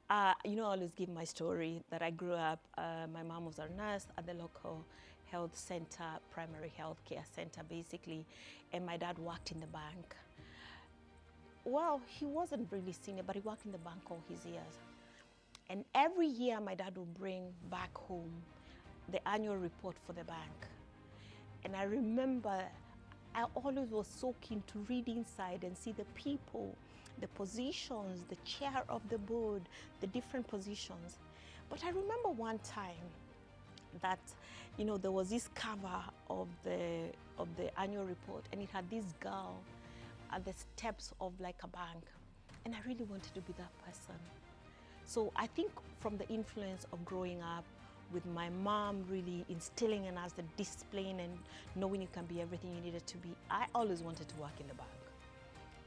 I always give my story that I grew up, my mom was a nurse at the local health center, primary health care center basically, and my dad worked in the bank. Well, he wasn't really senior, but he worked in the bank all his years. And every year my dad would bring back home the annual report for the bank. And I remember I always was so keen to read inside and see the people, the positions, the chair of the board, the different positions. But I remember one time that, there was this cover of the annual report, and it had this girl at the steps of like a bank. And I really wanted to be that person. So I think from the influence of growing up with my mom really instilling in us the discipline and knowing you can be everything you needed to be, I always wanted to work in the bank.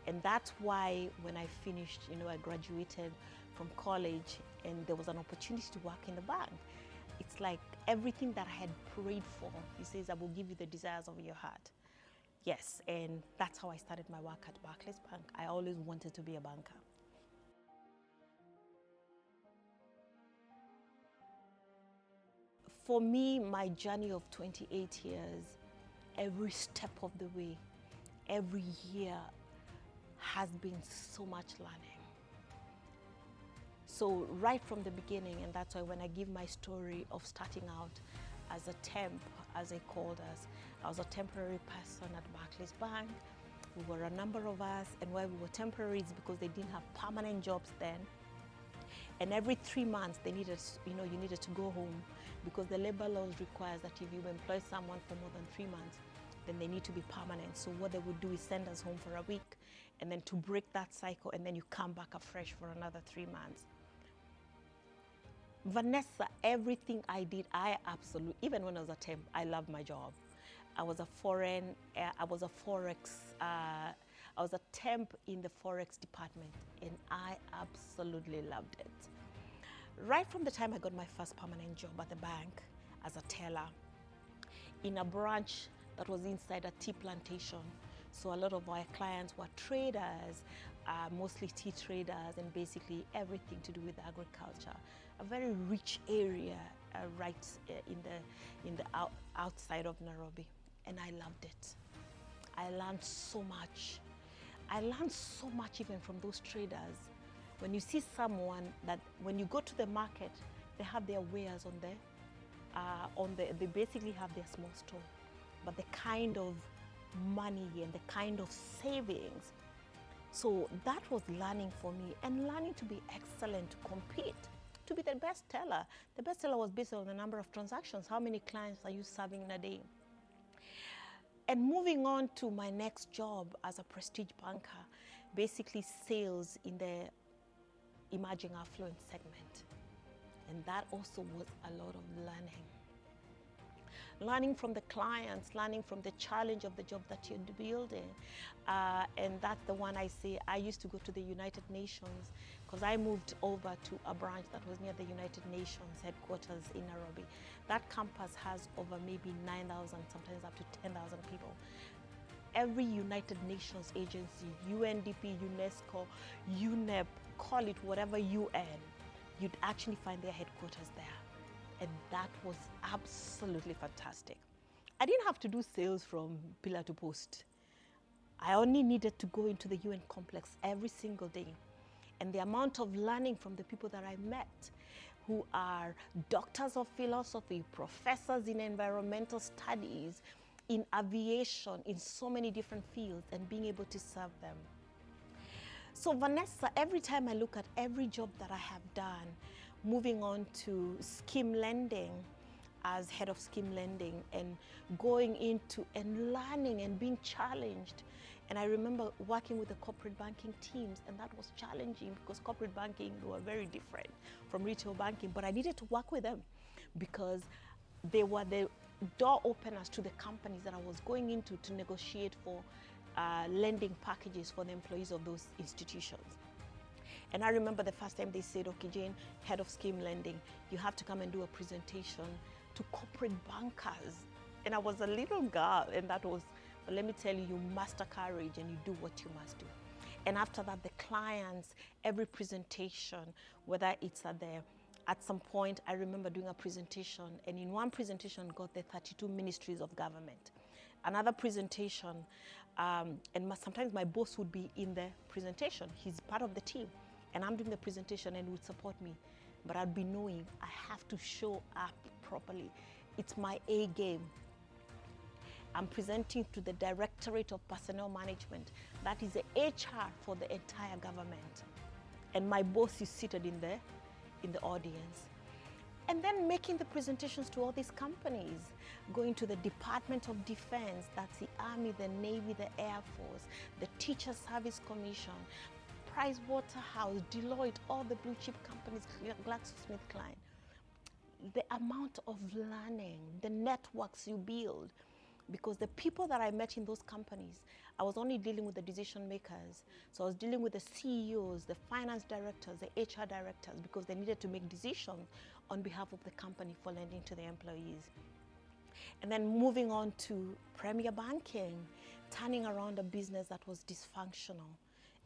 And that's why when I finished, I graduated from college and there was an opportunity to work in the bank. It's like everything that I had prayed for. He says, I will give you the desires of your heart. Yes, and that's how I started my work at Barclays Bank. I always wanted to be a banker. For me, my journey of 28 years, every step of the way, every year has been so much learning. So right from the beginning, and that's why when I give my story of starting out as a temp, as they called us, I was a temporary person at Barclays Bank. We were a number of us, and why we were temporary is because they didn't have permanent jobs then. And every 3 months they needed, you needed to go home because the labor laws requires that if you employ someone for more than 3 months, then they need to be permanent. So what they would do is send us home for a week and then to break that cycle, and then you come back afresh for another 3 months. Vanessa, everything I did, even when I was a temp, I loved my job. I was a temp in the Forex department, and I absolutely loved it. Right from the time I got my first permanent job at the bank as a teller in a branch that was inside a tea plantation. So a lot of our clients were traders, mostly tea traders, and basically everything to do with agriculture. A very rich area right in the outside of Nairobi, and I loved it. I learned so much. I learned so much even from those traders. When you see someone that when you go to the market, they have their wares they basically have their small store, but the kind of money and the kind of savings. So that was learning for me, and learning to be excellent, to compete, to be the best teller. The best teller was based on the number of transactions. How many clients are you serving in a day? And moving on to my next job as a prestige banker, basically sales in the emerging affluent segment. And that also was a lot of learning. Learning from the clients, learning from the challenge of the job that you're building. And that's the one I say, I used to go to the United Nations because I moved over to a branch that was near the United Nations headquarters in Nairobi. That campus has over maybe 9,000, sometimes up to 10,000 people. Every United Nations agency, UNDP, UNESCO, UNEP, call it whatever UN, you'd actually find their headquarters there. And that was absolutely fantastic. I didn't have to do sales from pillar to post. I only needed to go into the UN complex every single day. And the amount of learning from the people that I met, who are doctors of philosophy, professors in environmental studies, in aviation, in so many different fields, and being able to serve them. So Vanessa, every time I look at every job that I have done, moving on to scheme lending as head of scheme lending and going into and learning and being challenged. And I remember working with the corporate banking teams, and that was challenging because corporate banking were very different from retail banking, but I needed to work with them because they were the door openers to the companies that I was going into to negotiate for lending packages for the employees of those institutions. And I remember the first time they said, okay, Jane, head of scheme lending, you have to come and do a presentation to corporate bankers. And I was a little girl, and that was, but let me tell you, you master courage and you do what you must do. And after that, the clients, every presentation, whether it's at some point, I remember doing a presentation, and in one presentation got the 32 ministries of government. Another presentation, sometimes my boss would be in the presentation. He's part of the team, and I'm doing the presentation and would support me. But I'd be knowing I have to show up properly. It's my A game. I'm presenting to the Directorate of Personnel Management. That is the HR for the entire government. And my boss is seated in the audience. And then making the presentations to all these companies, going to the Department of Defense, that's the Army, the Navy, the Air Force, the Teacher Service Commission, Pricewaterhouse, Deloitte, all the blue chip companies, GlaxoSmithKline. The amount of learning, the networks you build, because the people that I met in those companies, I was only dealing with the decision makers. So I was dealing with the CEOs, the finance directors, the HR directors, because they needed to make decisions on behalf of the company for lending to the employees. And then moving on to Premier Banking, turning around a business that was dysfunctional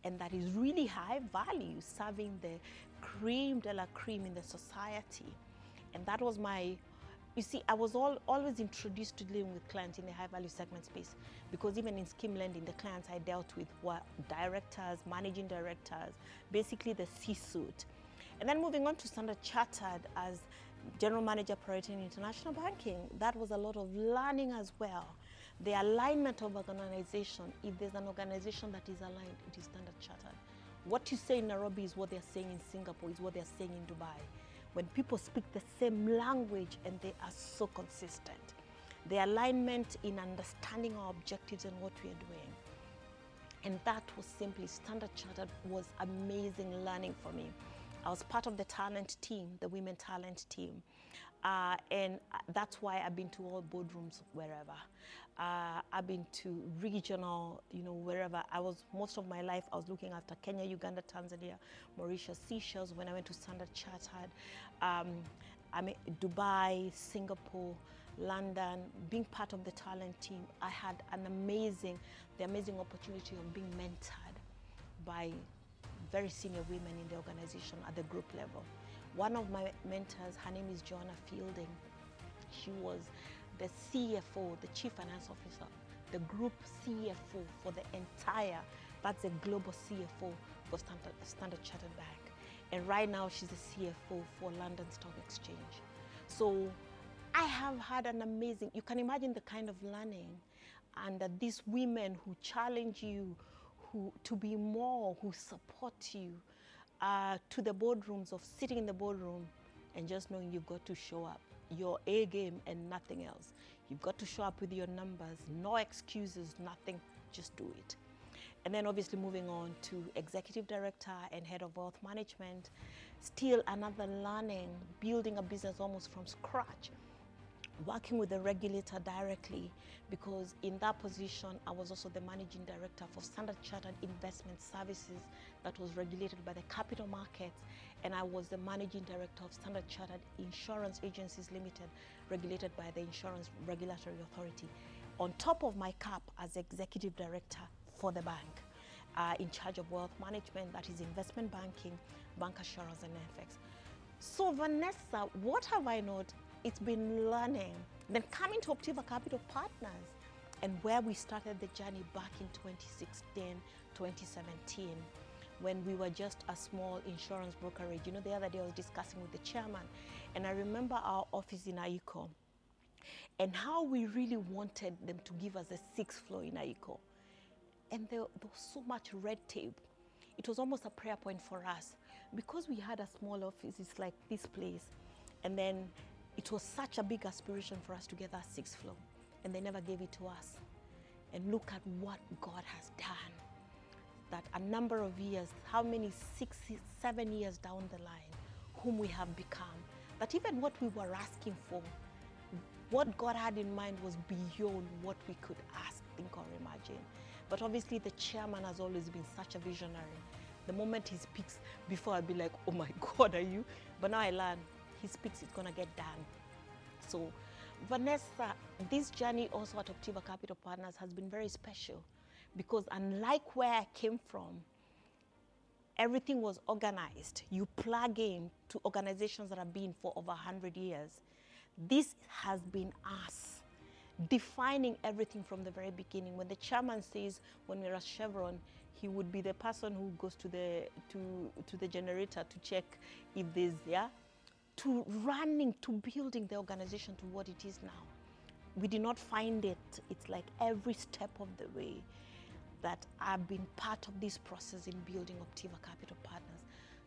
and that is really high value, serving the creme de la creme in the society. And that was my, you see, I was always introduced to dealing with clients in the high value segment space, because even in scheme lending, the clients I dealt with were directors, managing directors, basically the C-suite. And then moving on to Standard Chartered as General Manager Priority in International Banking, that was a lot of learning as well. The alignment of organization, if there's an organization that is aligned, it is Standard Chartered. What you say in Nairobi is what they're saying in Singapore, is what they're saying in Dubai. When people speak the same language and they are so consistent. The alignment in understanding our objectives and what we are doing. And that was simply, Standard Chartered was amazing learning for me. I was part of the talent team, the women talent team. And that's why I've been to all boardrooms wherever. I've been to regional, wherever. Most of my life, I was looking after Kenya, Uganda, Tanzania, Mauritius, Seychelles. When I went to Standard Chartered, Dubai, Singapore, London, being part of the talent team, I had the amazing opportunity of being mentored by very senior women in the organization at the group level. One of my mentors, her name is Joanna Fielding. She was the CFO, the Chief Finance Officer, the group CFO for the entire, that's a global CFO for Standard Chartered Bank. And right now she's the CFO for London Stock Exchange. So I have had an amazing, you can imagine the kind of learning, and that these women who challenge you, to be more, who support you, to the boardrooms, of sitting in the boardroom and just knowing you've got to show up, your A game and nothing else. You've got to show up with your numbers, no excuses, nothing, just do it. And then obviously moving on to executive director and head of wealth management, still another learning, building a business almost from scratch, working with the regulator directly, because in that position, I was also the managing director for Standard Chartered Investment Services that was regulated by the capital markets, and I was the managing director of Standard Chartered Insurance Agencies Limited, regulated by the Insurance Regulatory Authority, on top of my cap as executive director for the bank, in charge of wealth management, that is investment banking, bank assurance, and FX. So Vanessa, what have I not? It's been learning. Then coming to Optiva Capital Partners, and where we started the journey back in 2016, 2017, when we were just a small insurance brokerage. The other day I was discussing with the chairman, and I remember our office in Aiko, and how we really wanted them to give us a 6th floor in Aiko. And there was so much red tape. It was almost a prayer point for us, because we had a small office. It's like this place, and then it was such a big aspiration for us to get that 6th floor, and they never gave it to us. And look at what God has done. That a number of years, how many, 6, 7 years down the line, whom we have become. That even what we were asking for, what God had in mind was beyond what we could ask, think, or imagine. But obviously the chairman has always been such a visionary. The moment he speaks, before I'd be like, oh my God, are you? But now I learn, he speaks, it's gonna get done. So Vanessa, this journey also at Optiva Capital Partners has been very special, because unlike where I came from, Everything was organized. You plug in to organizations that have been for over 100 years. This has been us defining everything from the very beginning. When the chairman says, when we're at Chevron, he would be the person who goes to the generator to check if there's, to running, to building the organization to what it is now. We did not find it. It's like every step of the way that I've been part of this process in building Optiva Capital Partners.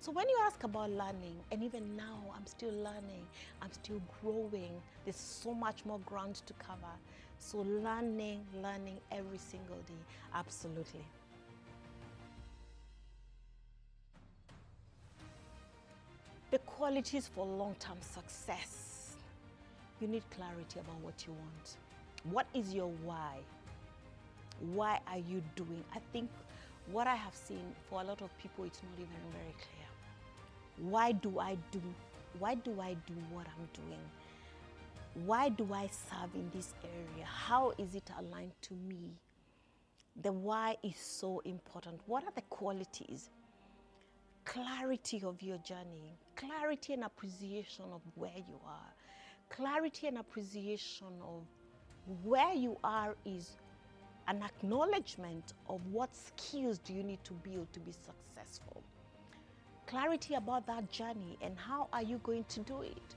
So when you ask about learning, and even now I'm still learning, I'm still growing, there's so much more ground to cover. So learning every single day, absolutely. The qualities for long-term success. You need clarity about what you want. What is your why? Why are you doing? I think what I have seen for a lot of people, it's not even very clear. Why do I do what I'm doing? Why do I serve in this area? How is it aligned to me? The why is so important. What are the qualities? Clarity of your journey, clarity and appreciation of where you are. Clarity and appreciation of where you are is an acknowledgement of what skills do you need to build to be successful. Clarity about that journey and how are you going to do it.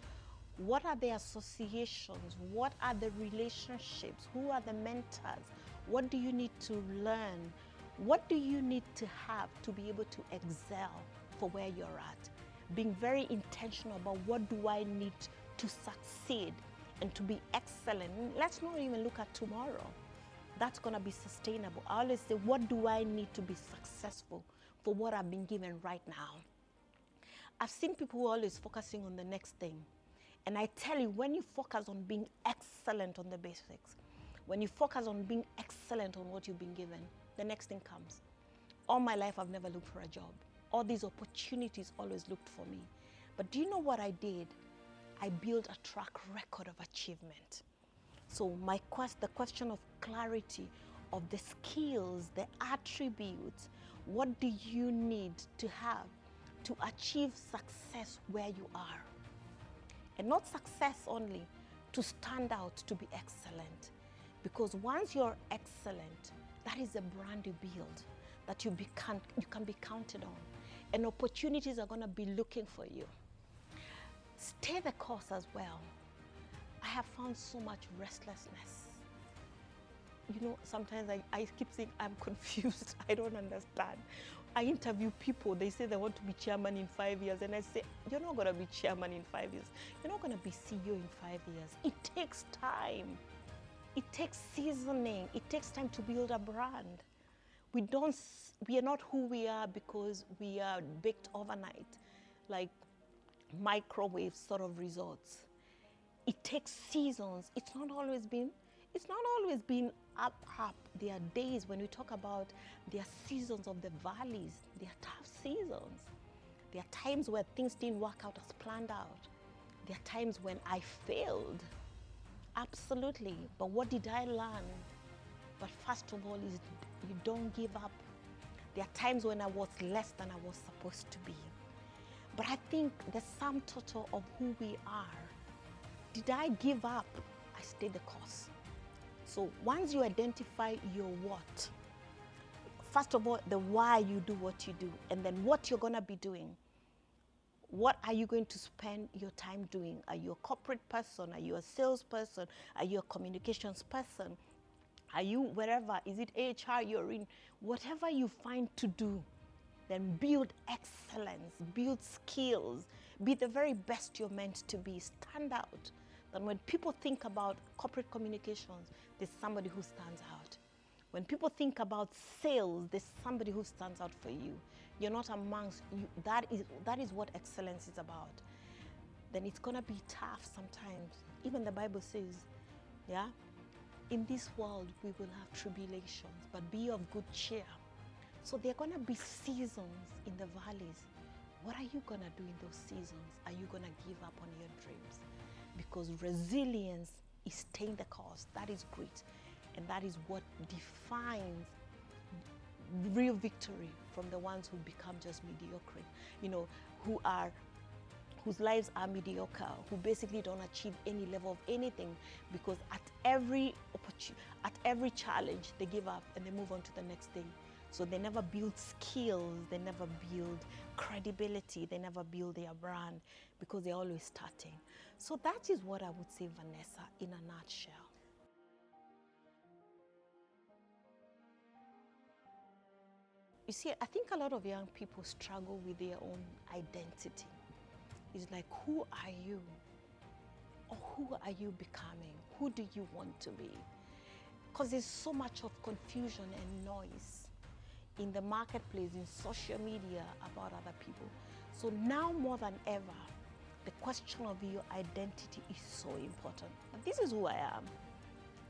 What are the associations? What are the relationships? Who are the mentors? What do you need to learn? What do you need to have to be able to excel for where you're at? Being very intentional about what do I need to succeed and to be excellent. Let's not even look at tomorrow. That's going to be sustainable. I always say, what do I need to be successful for what I've been given right now? I've seen people who are always focusing on the next thing. And I tell you, when you focus on being excellent on the basics, when you focus on being excellent on what you've been given, the next thing comes. All my life, I've never looked for a job. All these opportunities always looked for me. But do you know what I did? I built a track record of achievement. So the question of clarity, of the skills, the attributes, what do you need to have to achieve success where you are? And not success only, to stand out, to be excellent. Because once you're excellent, that is a brand you build, that you can be counted on. And opportunities are going to be looking for you. Stay the course as well. I have found so much restlessness. You know, sometimes I keep saying, I'm confused. I don't understand. I interview people. They say they want to be chairman in 5 years. And I say, you're not going to be chairman in 5 years. You're not going to be CEO in 5 years. It takes time. It takes seasoning. It takes time to build a brand. We are not who we are because we are baked overnight, like microwave sort of results. It takes seasons. It's not always been up. There are days when we talk about there are seasons of the valleys. There are tough seasons. There are times where things didn't work out as planned out. There are times when I failed. Absolutely. But what did I learn? But first of all is you don't give up. There are times when I was less than I was supposed to be. But I think the sum total of who we are, did I give up? I stayed the course. So once you identify your what, first of all, the why you do what you do, and then what you're going to be doing. What are you going to spend your time doing? Are you a corporate person? Are you a salesperson? Are you a communications person? Are you wherever? Is it HR you're in? Whatever you find to do, then build excellence, build skills, be the very best you're meant to be. Stand out. Then when people think about corporate communications, there's somebody who stands out. When people think about sales, there's somebody who stands out for you. You're not amongst you. That is what excellence is about. Then it's gonna be tough sometimes. Even the Bible says, yeah, in this world we will have tribulations, but be of good cheer. So there are gonna be seasons in the valleys. What are you gonna do in those seasons? Are you gonna give up on your dreams? Because resilience is staying the course. That is great. And that is what defines real victory from the ones who become just mediocre, whose lives are mediocre, who basically don't achieve any level of anything, because at every challenge they give up and they move on to the next thing. So they never build skills, they never build credibility, they never build their brand, because they're always starting. So that is what I would say, Vanessa, in a nutshell. You see, I think a lot of young people struggle with their own identity. It's like, who are you? Or who are you becoming? Who do you want to be? Because there's so much of confusion and noise in the marketplace, in social media, about other people. So now more than ever, the question of your identity is so important. And this is who I am.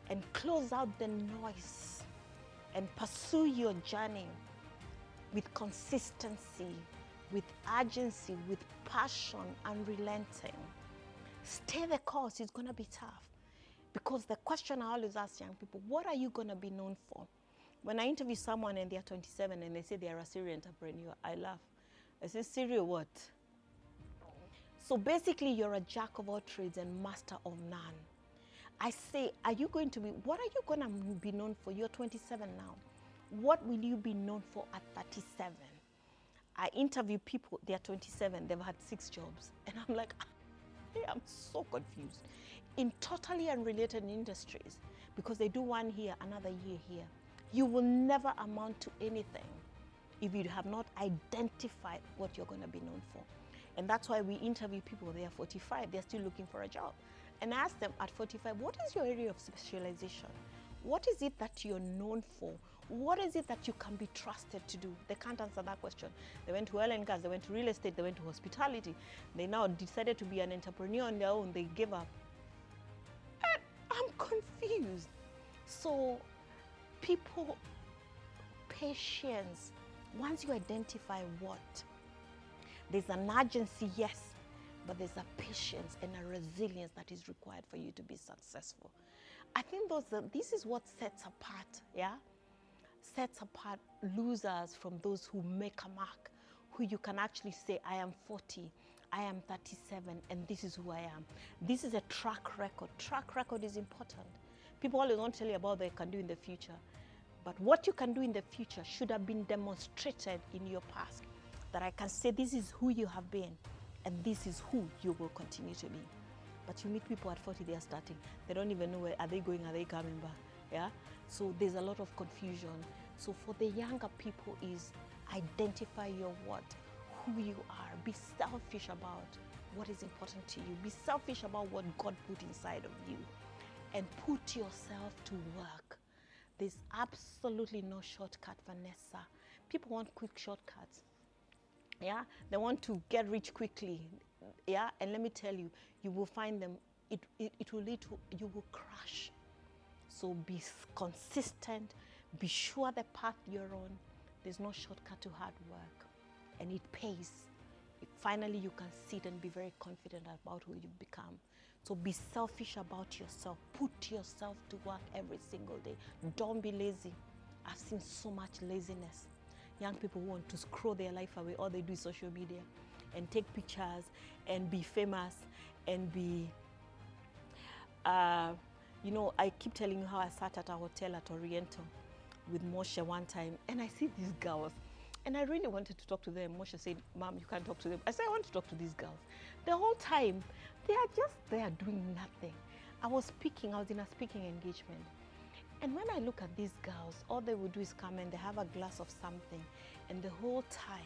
And close out the noise and pursue your journey with consistency, with urgency, with passion, unrelenting. Stay the course. It's going to be tough. Because the question I always ask young people, what are you going to be known for? When I interview someone and they're 27 and they say they're a serial entrepreneur, I laugh. I say, serial what? So basically, you're a jack of all trades and master of none. I say, what are you going to be known for? You're 27 now. What will you be known for at 37? I interview people, they're 27, they've had 6 jobs. And I'm like, I'm so confused. In totally unrelated industries, because they do one here, another year here. You will never amount to anything if you have not identified what you're going to be known for. And that's why we interview people, they are 45, they're still looking for a job. And I ask them at 45, what is your area of specialization? What is it that you're known for? What is it that you can be trusted to do? They can't answer that question. They went to oil and gas, they went to real estate, they went to hospitality. They now decided to be an entrepreneur on their own, they gave up. And I'm confused. So people, patience. Once you identify what, there's an urgency, yes, but there's a patience and a resilience that is required for you to be successful. I think this is what sets apart, sets apart losers from those who make a mark, who you can actually say, I am 40, I am 37, and this is who I am. This is a track record. Track record is important. People always want to tell you about what they can do in the future. But what you can do in the future should have been demonstrated in your past. That I can say, this is who you have been, and this is who you will continue to be. But you meet people at 40, they are starting. They don't even know where are they going, are they coming back? Yeah? So there's a lot of confusion. So for the younger people is identify your what, who you are. Be selfish about what is important to you. Be selfish about what God put inside of you. And put yourself to work. There's absolutely no shortcut, Vanessa. People want quick shortcuts. Yeah, they want to get rich quickly. Yeah, and let me tell you, you will find them, it will lead to, you will crash. So be consistent, be sure the path you're on, there's no shortcut to hard work, and it pays. Finally, you can sit and be very confident about who you've become. So be selfish about yourself. Put yourself to work every single day. Don't be lazy. I've seen so much laziness. Young people who want to scroll their life away. All they do is social media and take pictures and be famous and be, I keep telling you how I sat at a hotel at Oriental with Moshe one time, and I see these girls, and I really wanted to talk to them. Moshe said, Mom, you can't talk to them. I said, I want to talk to these girls. The whole time, they are just there doing nothing. I was in a speaking engagement. And when I look at these girls, all they would do is come and they have a glass of something, and the whole time.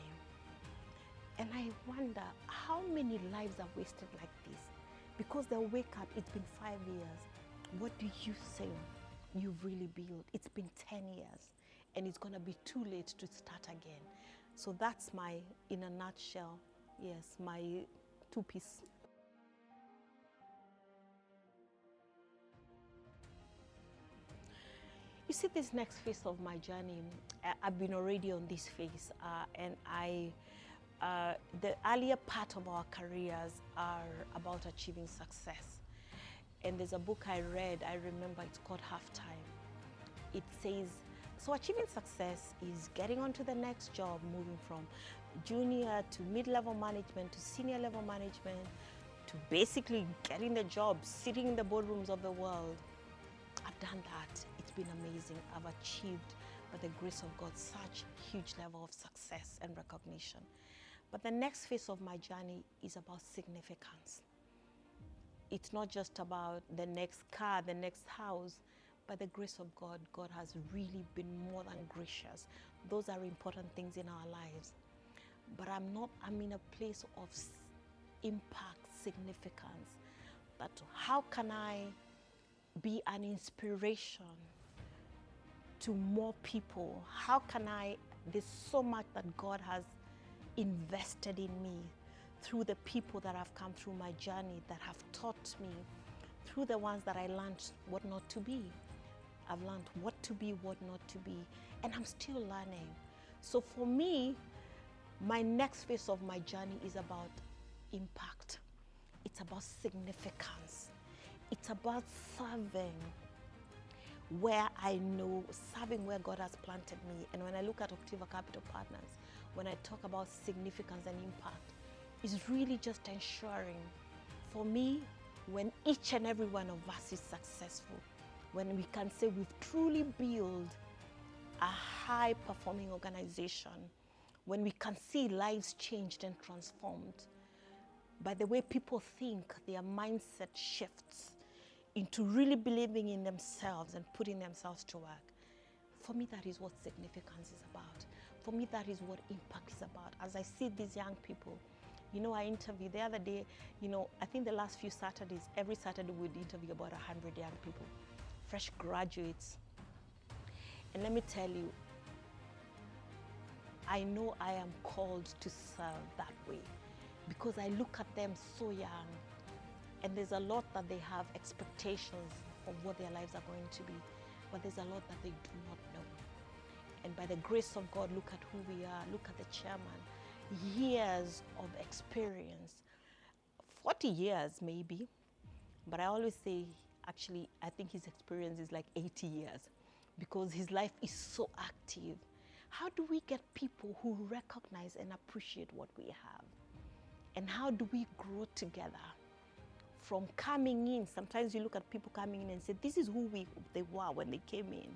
And I wonder how many lives are wasted like this. Because they'll wake up, it's been 5 years. What do you say you've really built? It's been 10 years, and it's gonna be too late to start again. So that's in a nutshell, yes, my 2-piece. You see, this next phase of my journey, I've been already on this phase, and the earlier part of our careers are about achieving success. And there's a book I read, I remember, it's called Halftime. It says, So achieving success is getting on to the next job, moving from junior to mid-level management to senior level management to basically getting the job, sitting in the boardrooms of the world. I've done that. It's been amazing. I've achieved, by the grace of God, such huge level of success and recognition. But the next phase of my journey is about significance. It's not just about the next car, the next house. By the grace of God, God has really been more than gracious. Those are important things in our lives. But I'm in a place of impact, significance. That how can I be an inspiration to more people? How can there's so much that God has invested in me through the people that have come through my journey, that have taught me, through the ones that I learned what not to be. I've learned what to be, what not to be, and I'm still learning. So for me, my next phase of my journey is about impact. It's about significance. It's about serving where I know, serving where God has planted me. And when I look at Optiva Capital Partners, when I talk about significance and impact, it's really just ensuring, for me, when each and every one of us is successful, when we can say we've truly built a high-performing organization, when we can see lives changed and transformed by the way people think, their mindset shifts into really believing in themselves and putting themselves to work. For me, that is what significance is about. For me, that is what impact is about. As I see these young people, I interviewed the other day, I think the last few Saturdays, every Saturday we'd interview about 100 young people, fresh graduates. And let me tell you, I know I am called to serve that way because I look at them so young, and there's a lot that they have expectations of what their lives are going to be, but there's a lot that they do not know. And by the grace of God, look at who we are, look at the chairman, years of experience, 40 years maybe, but I always say, actually, I think his experience is like 80 years because his life is so active. How do we get people who recognize and appreciate what we have? And how do we grow together? From coming in, sometimes you look at people coming in and say, this is who they were when they came in.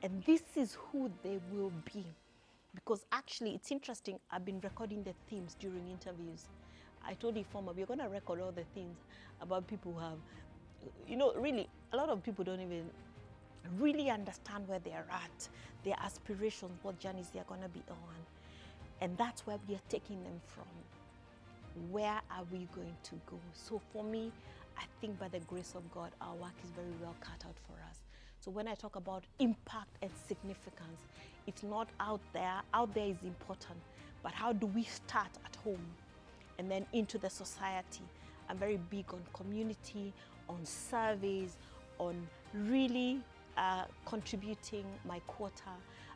And this is who they will be. Because actually, it's interesting, I've been recording the themes during interviews. I told Informer, we're going to record all the things about people who have, really, a lot of people don't even really understand where they're at, their aspirations, what journeys they're going to be on. And that's where we are taking them from. Where are we going to go? So for me, I think by the grace of God, our work is very well cut out for us. So when I talk about impact and significance, it's not out there. Out there is important, but how do we start at home and then into the society? I'm very big on community, on surveys, on really contributing my quota.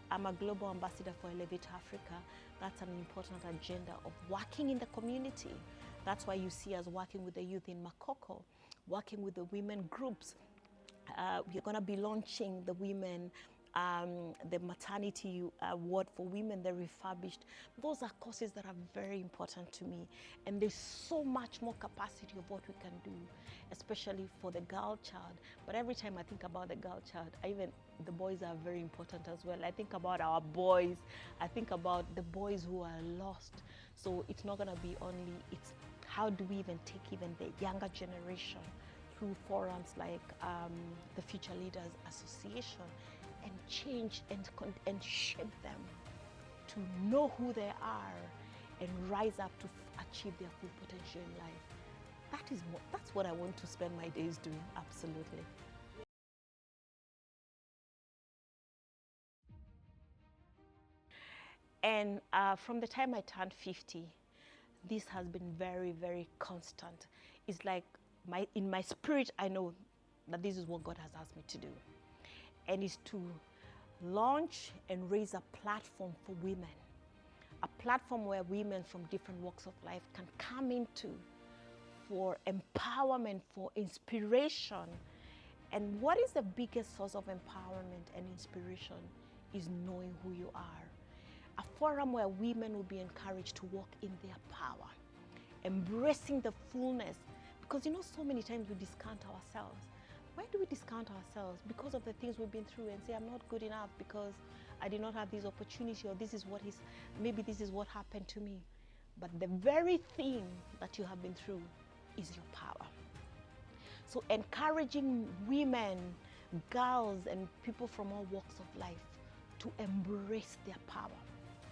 I'm a global ambassador for Elevate Africa. That's an important agenda of working in the community. That's why you see us working with the youth in Makoko, working with the women groups. We're going to be launching the women, the maternity ward for women, the refurbished. Those are causes that are very important to me. And there's so much more capacity of what we can do, especially for the girl child. But every time I think about the girl child, the boys are very important as well. I think about our boys. I think about the boys who are lost. So it's not going to be only, it's how do we even take even the younger generation through forums like the Future Leaders Association and change and shape them to know who they are and rise up to achieve their full potential in life. That's what I want to spend my days doing, absolutely. And from the time I turned 50, this has been very, very constant. It's like in my spirit, I know that this is what God has asked me to do. And it's to launch and raise a platform for women. A platform where women from different walks of life can come into for empowerment, for inspiration, And what is the biggest source of empowerment and inspiration is knowing who you are. A forum where women will be encouraged to walk in their power, embracing the fullness. Because you know, so many times we discount ourselves. Why do we discount ourselves? Because of the things we've been through and say, I'm not good enough because I did not have this opportunity, or this is what is, maybe this is what happened to me. But the very thing that you have been through is your power. So encouraging women, girls, and people from all walks of life to embrace their power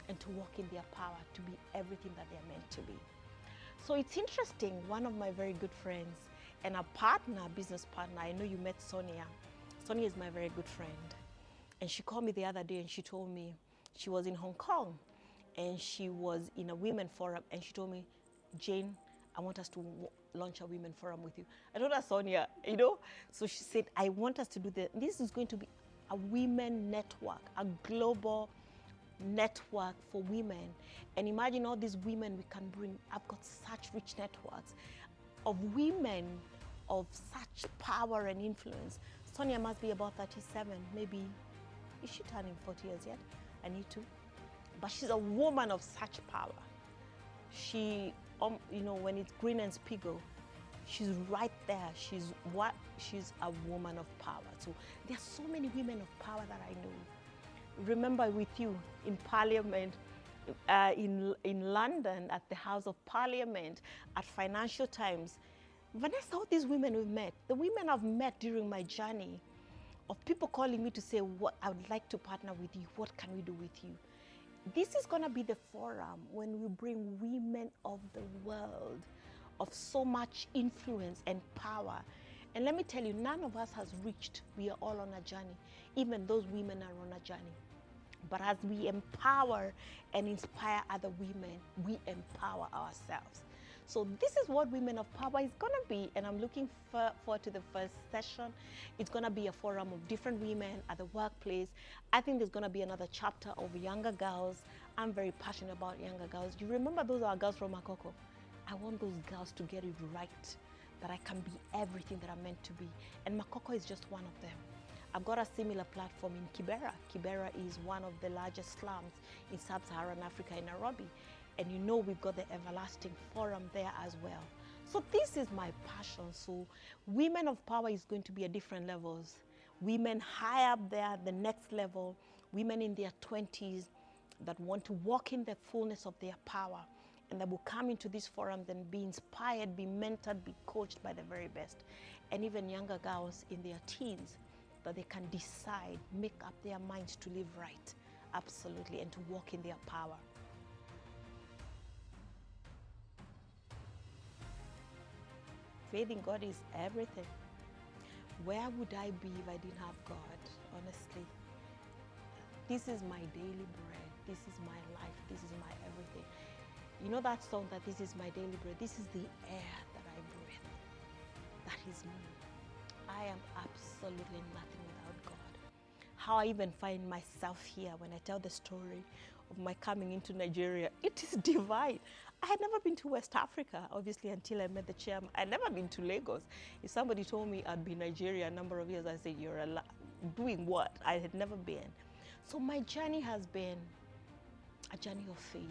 and to walk in their power, to be everything that they're meant to be. So it's interesting, one of my very good friends and a partner, business partner, I know you met Sonia. Sonia is my very good friend. And she called me the other day and she told me she was in Hong Kong and she was in a women forum, and she told me, Jane, I want us to launch a women forum with you. I told her, Sonia, you know, so she said, I want us to do this is going to be a women network, a global network for women. And imagine all these women we can bring. I've got such rich networks of women of such power and influence. Sonia must be about 37, maybe. Is she turning 40 years yet? I need to. But she's a woman of such power. She, you know, when it's green and spiggle, she's right there. She's a woman of power. So there are so many women of power that I know. Remember with you in Parliament, in London, at the House of Parliament, at Financial Times, Vanessa, all these women we've met, the women I've met during my journey, of people calling me to say, what I would like to partner with you, what can we do with you? This is going to be the forum when we bring women of the world of so much influence and power. And let me tell you, none of us has reached. We are all on a journey. Even those women are on a journey. But as we empower and inspire other women, we empower ourselves. So this is what Women of Power is going to be, and I'm looking forward to the first session. It's going to be a forum of different women at the workplace. I think there's going to be another chapter of younger girls. I'm very passionate about younger girls. You remember those are girls from Makoko? I want those girls to get it right, that I can be everything that I'm meant to be. And Makoko is just one of them. I've got a similar platform in Kibera. Kibera is one of the largest slums in sub-Saharan Africa, in Nairobi. And you know we've got the Everlasting Forum there as well. So this is my passion. So Women of Power is going to be at different levels. Women high up there, the next level, women in their 20s that want to walk in the fullness of their power, and that will come into these forums and be inspired, be mentored, be coached by the very best. And even younger girls in their teens, that they can decide, make up their minds to live right, absolutely, and to walk in their power. Faith in God is everything. Where would I be if I didn't have God? Honestly, this is my daily bread. This is my life. This is my everything. You know that song, that this is my daily bread? This is the air that I breathe. That is me. I am absolutely nothing without God. How I even find myself here when I tell the story of my coming into Nigeria, it is divine. I had never been to West Africa, obviously, until I met the chairman. I'd never been to Lagos. If somebody told me I'd be in Nigeria a number of years, I'd say, you're doing what? I had never been. So my journey has been a journey of faith,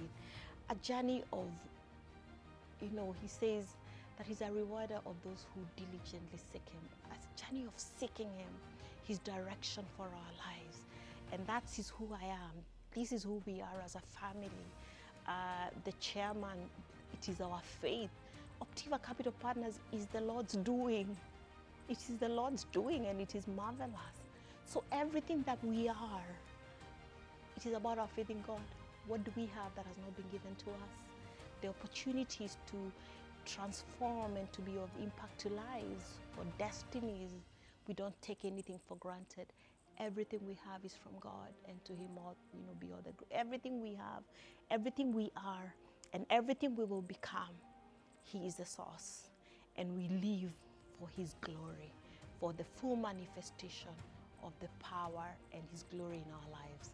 a journey of, you know, he says that he's a rewarder of those who diligently seek him. A journey of seeking him, his direction for our lives. And that's who I am. This is who we are as a family. The chairman, it is our faith. Optiva Capital Partners is the Lord's doing. It is the Lord's doing, and it is marvelous. So everything that we are, it is about our faith in God. What do we have that has not been given to us? The opportunities to transform and to be of impact to lives or destinies. We don't take anything for granted. Everything we have is from God, and to him all, you know, be all the glory. Everything we have, everything we are, and everything we will become, he is the source. And we live for his glory, for the full manifestation of the power and his glory in our lives.